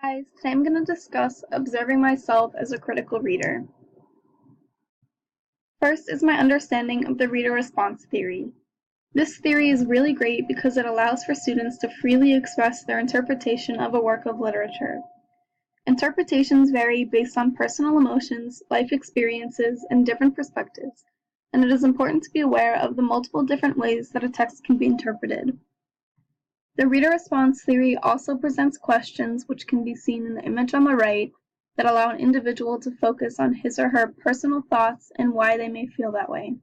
Guys, today I'm going to discuss observing myself as a critical reader. First is my understanding of the reader response theory. This theory is really great because it allows for students to freely express their interpretation of a work of literature. Interpretations vary based on personal emotions, life experiences, and different perspectives, and it is important to be aware of the multiple different ways that a text can be interpreted. The reader response theory also presents questions, which can be seen in the image on the right, that allow an individual to focus on his or her personal thoughts and why they may feel that way.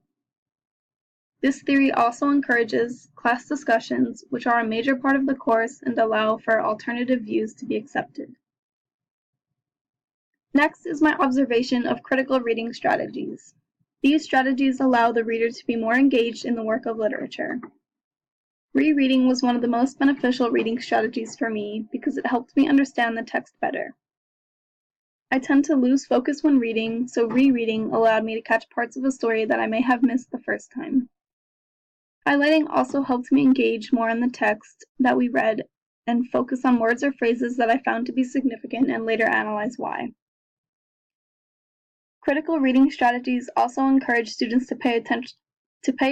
This theory also encourages class discussions, which are a major part of the course and allow for alternative views to be accepted. Next is my observation of critical reading strategies. These strategies allow the reader to be more engaged in the work of literature. Rereading was one of the most beneficial reading strategies for me because it helped me understand the text better. I tend to lose focus when reading, so rereading allowed me to catch parts of a story that I may have missed the first time. Highlighting also helped me engage more in the text that we read and focus on words or phrases that I found to be significant and later analyze why. Critical reading strategies also encourage students to pay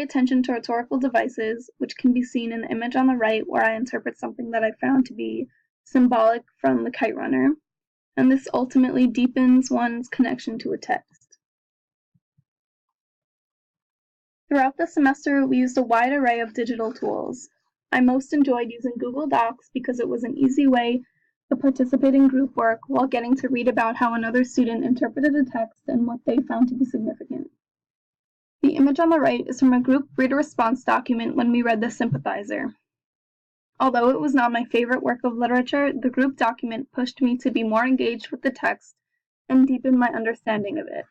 attention to rhetorical devices, which can be seen in the image on the right where I interpret something that I found to be symbolic from the kite runner, and this ultimately deepens one's connection to a text. Throughout the semester, we used a wide array of digital tools. I most enjoyed using Google Docs because it was an easy way to participate in group work while getting to read about how another student interpreted a text and what they found to be significant. The image on the right is from a group reader response document when we read The Sympathizer. Although it was not my favorite work of literature, the group document pushed me to be more engaged with the text and deepen my understanding of it.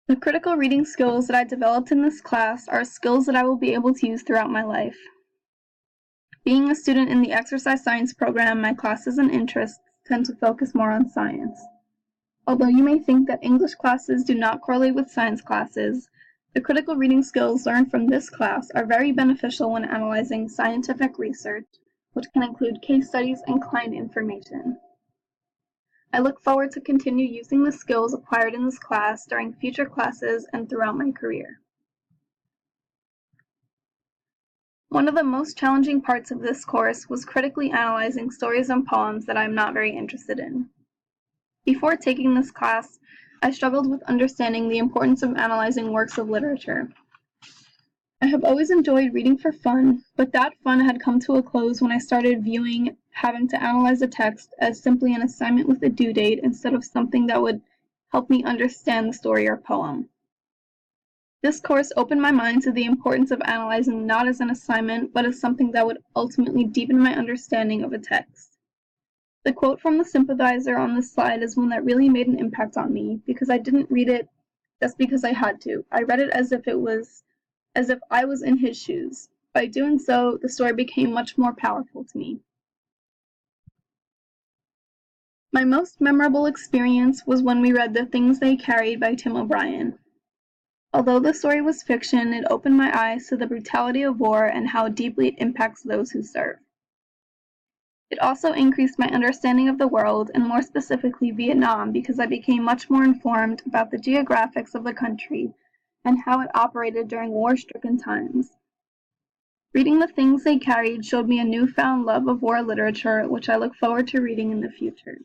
The critical reading skills that I developed in this class are skills that I will be able to use throughout my life. Being a student in the exercise science program, my classes and interests tend to focus more on science. Although you may think that English classes do not correlate with science classes, the critical reading skills learned from this class are very beneficial when analyzing scientific research, which can include case studies and client information. I look forward to continue using the skills acquired in this class during future classes and throughout my career. One of the most challenging parts of this course was critically analyzing stories and poems that I am not very interested in. Before taking this class, I struggled with understanding the importance of analyzing works of literature. I have always enjoyed reading for fun, but that fun had come to a close when I started viewing having to analyze a text as simply an assignment with a due date instead of something that would help me understand the story or poem. This course opened my mind to the importance of analyzing not as an assignment, but as something that would ultimately deepen my understanding of a text. The quote from The Sympathizer on this slide is one that really made an impact on me because I didn't read it just because I had to. I read it as if I was in his shoes. By doing so, the story became much more powerful to me. My most memorable experience was when we read The Things They Carried by Tim O'Brien. Although the story was fiction, it opened my eyes to the brutality of war and how deeply it impacts those who serve. It also increased my understanding of the world, and more specifically Vietnam, because I became much more informed about the geographics of the country and how it operated during war-stricken times. Reading The Things They Carried showed me a newfound love of war literature, which I look forward to reading in the future.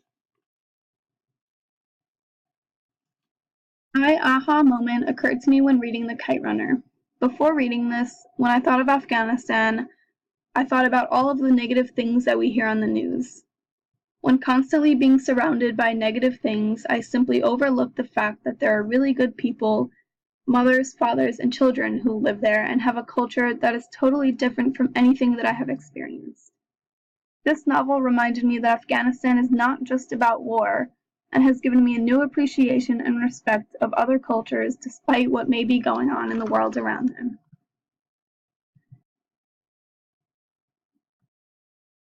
My aha moment occurred to me when reading The Kite Runner. Before reading this, when I thought of Afghanistan, I thought about all of the negative things that we hear on the news. When constantly being surrounded by negative things, I simply overlooked the fact that there are really good people, mothers, fathers, and children who live there and have a culture that is totally different from anything that I have experienced. This novel reminded me that Afghanistan is not just about war, and has given me a new appreciation and respect of other cultures despite what may be going on in the world around them.